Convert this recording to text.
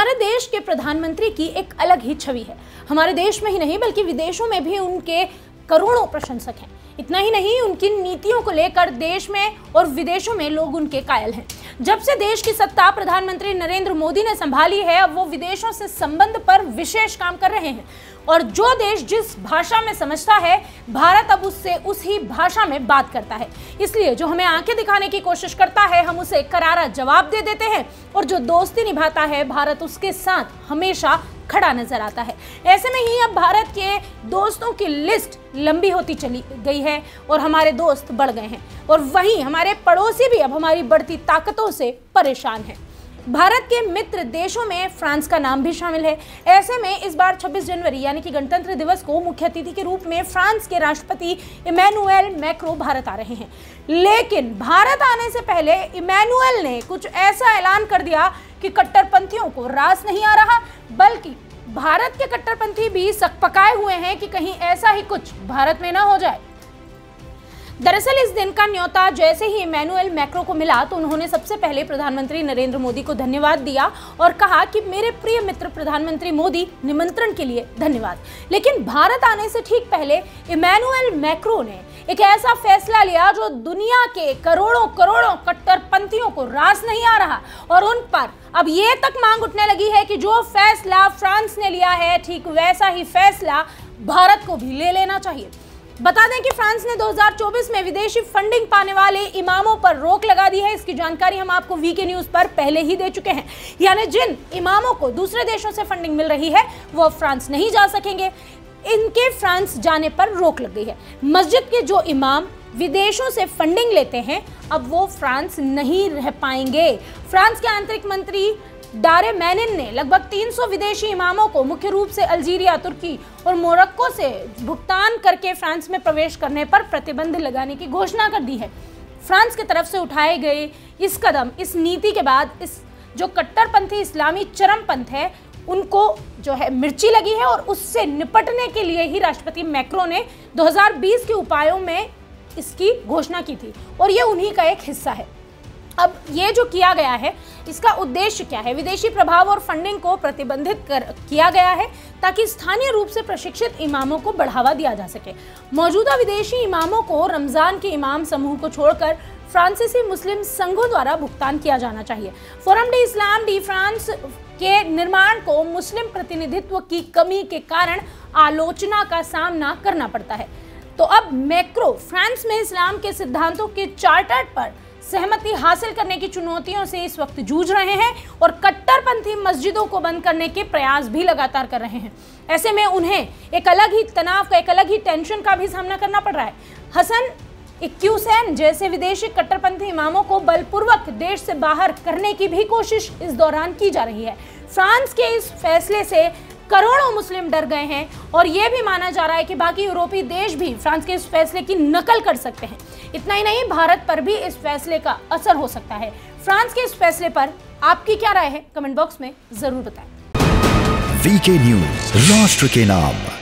हमारे देश के प्रधानमंत्री की एक अलग ही छवि है। हमारे देश में ही नहीं बल्कि विदेशों में भी उनके करोड़ों प्रशंसक हैं। इतना ही नहीं, उनकी नीतियों को लेकर देश में और विदेशों में लोग उनके कायल हैं। जब से देश की सत्ता प्रधानमंत्री नरेंद्र मोदी ने संभाली है, अब वो विदेशों से संबंध पर विशेष काम कर रहे हैं और जो देश जिस भाषा में समझता है, भारत अब उससे उसी भाषा में बात करता है। इसलिए जो हमें आंखें दिखाने की कोशिश करता है, हम उसे करारा जवाब दे देते हैं और जो दोस्ती निभाता है, भारत उसके साथ हमेशा खड़ा नजर आता है। ऐसे में ही अब भारत के दोस्तों की लिस्ट लंबी होती चली गई है और हमारे दोस्त बढ़ गए हैं और वहीं हमारे पड़ोसी भी अब हमारी बढ़ती ताकतों से परेशान हैं। भारत के मित्र देशों में फ्रांस का नाम भी शामिल है। ऐसे में इस बार 26 जनवरी यानी कि गणतंत्र दिवस को मुख्य अतिथि के रूप में फ्रांस के राष्ट्रपति इमैनुएल मैक्रो भारत आ रहे हैं। लेकिन भारत आने से पहले इमैनुएल ने कुछ ऐसा ऐलान कर दिया कि कट्टरपंथियों को रास नहीं आ रहा, बल्कि भारत के कट्टरपंथी भी सकपकाए हुए हैं कि कहीं ऐसा ही कुछ भारत में ना हो जाए। दरअसल इस दिन का न्योता जैसे ही इमैनुएल मैक्रो को मिला तो उन्होंने सबसे पहले प्रधानमंत्री नरेंद्र मोदी को धन्यवाद दिया और कहा कि मेरे प्रिय मित्र प्रधानमंत्री मोदी, निमंत्रण के लिए धन्यवाद। लेकिन भारत आने से ठीक पहले इमैनुएल मैक्रो ने एक ऐसा फैसला लिया जो दुनिया के करोड़ों करोड़ों कट्टरपंथियों को रास नहीं आ रहा और उन पर अब ये तक मांग उठने लगी है कि जो फैसला फ्रांस ने लिया है, ठीक वैसा ही फैसला भारत को भी ले लेना चाहिए। बता दें कि फ्रांस ने 2024 में विदेशी फंडिंग पाने वाले इमामों पर रोक लगा दी है। इसकी जानकारी हम आपको वीके न्यूज पर पहले ही दे चुके हैं। यानी जिन इमामों को दूसरे देशों से फंडिंग मिल रही है, वो फ्रांस नहीं जा सकेंगे। इनके फ्रांस जाने पर रोक लग गई है। मस्जिद के जो इमाम विदेशों से फंडिंग लेते हैं, अब वो फ्रांस नहीं रह पाएंगे। फ्रांस के आंतरिक मंत्री डारेमैनिन ने लगभग 300 विदेशी इमामों को मुख्य रूप से अल्जीरिया, तुर्की और मोरक्को से भुगतान करके फ्रांस में प्रवेश करने पर प्रतिबंध लगाने की घोषणा कर दी है। फ्रांस की तरफ से उठाए गए इस कदम, इस नीति के बाद इस जो कट्टरपंथी इस्लामी चरमपंथ है, उनको जो है मिर्ची लगी है और उससे निपटने के लिए ही राष्ट्रपति मैक्रो ने 2020 के उपायों में इसकी घोषणा की थी और ये उन्हीं का एक हिस्सा है। अब ये जो किया गया है, इसका उद्देश्य क्या है? विदेशी प्रभाव और फंडिंग को प्रतिबंधित किया गया है ताकि स्थानीय रूप से प्रशिक्षित इमामों को बढ़ावा दिया जा सके। मौजूदा विदेशी इमामों को रमजान के इमाम समूह को छोड़कर फ्रांसीसी मुस्लिम संघों द्वारा भुगतान किया जाना चाहिए। फोरम डी इस्लाम डी फ्रांस के निर्माण को मुस्लिम प्रतिनिधित्व की कमी के कारण आलोचना का सामना करना पड़ता है। तो अब मैक्रो फ्रांस में इस्लाम के सिद्धांतों के चार्टर पर सहमति हासिल करने की चुनौतियों से इस वक्त जूझ रहे हैं और कट्टरपंथी मस्जिदों को बंद करने के प्रयास भी लगातार कर रहे हैं। ऐसे में उन्हें एक अलग ही तनाव का, एक अलग ही टेंशन का भी सामना करना पड़ रहा है। हसन इक्यूसैन जैसे विदेशी कट्टरपंथी इमामों को बलपूर्वक देश से बाहर करने की भी कोशिश इस दौरान की जा रही है। फ्रांस के इस फैसले से करोड़ों मुस्लिम डर गए हैं और यह भी माना जा रहा है कि बाकी यूरोपीय देश भी फ्रांस के इस फैसले की नकल कर सकते हैं। इतना ही नहीं, भारत पर भी इस फैसले का असर हो सकता है। फ्रांस के इस फैसले पर आपकी क्या राय है? कमेंट बॉक्स में जरूर बताएं। वीके न्यूज, राष्ट्र के नाम।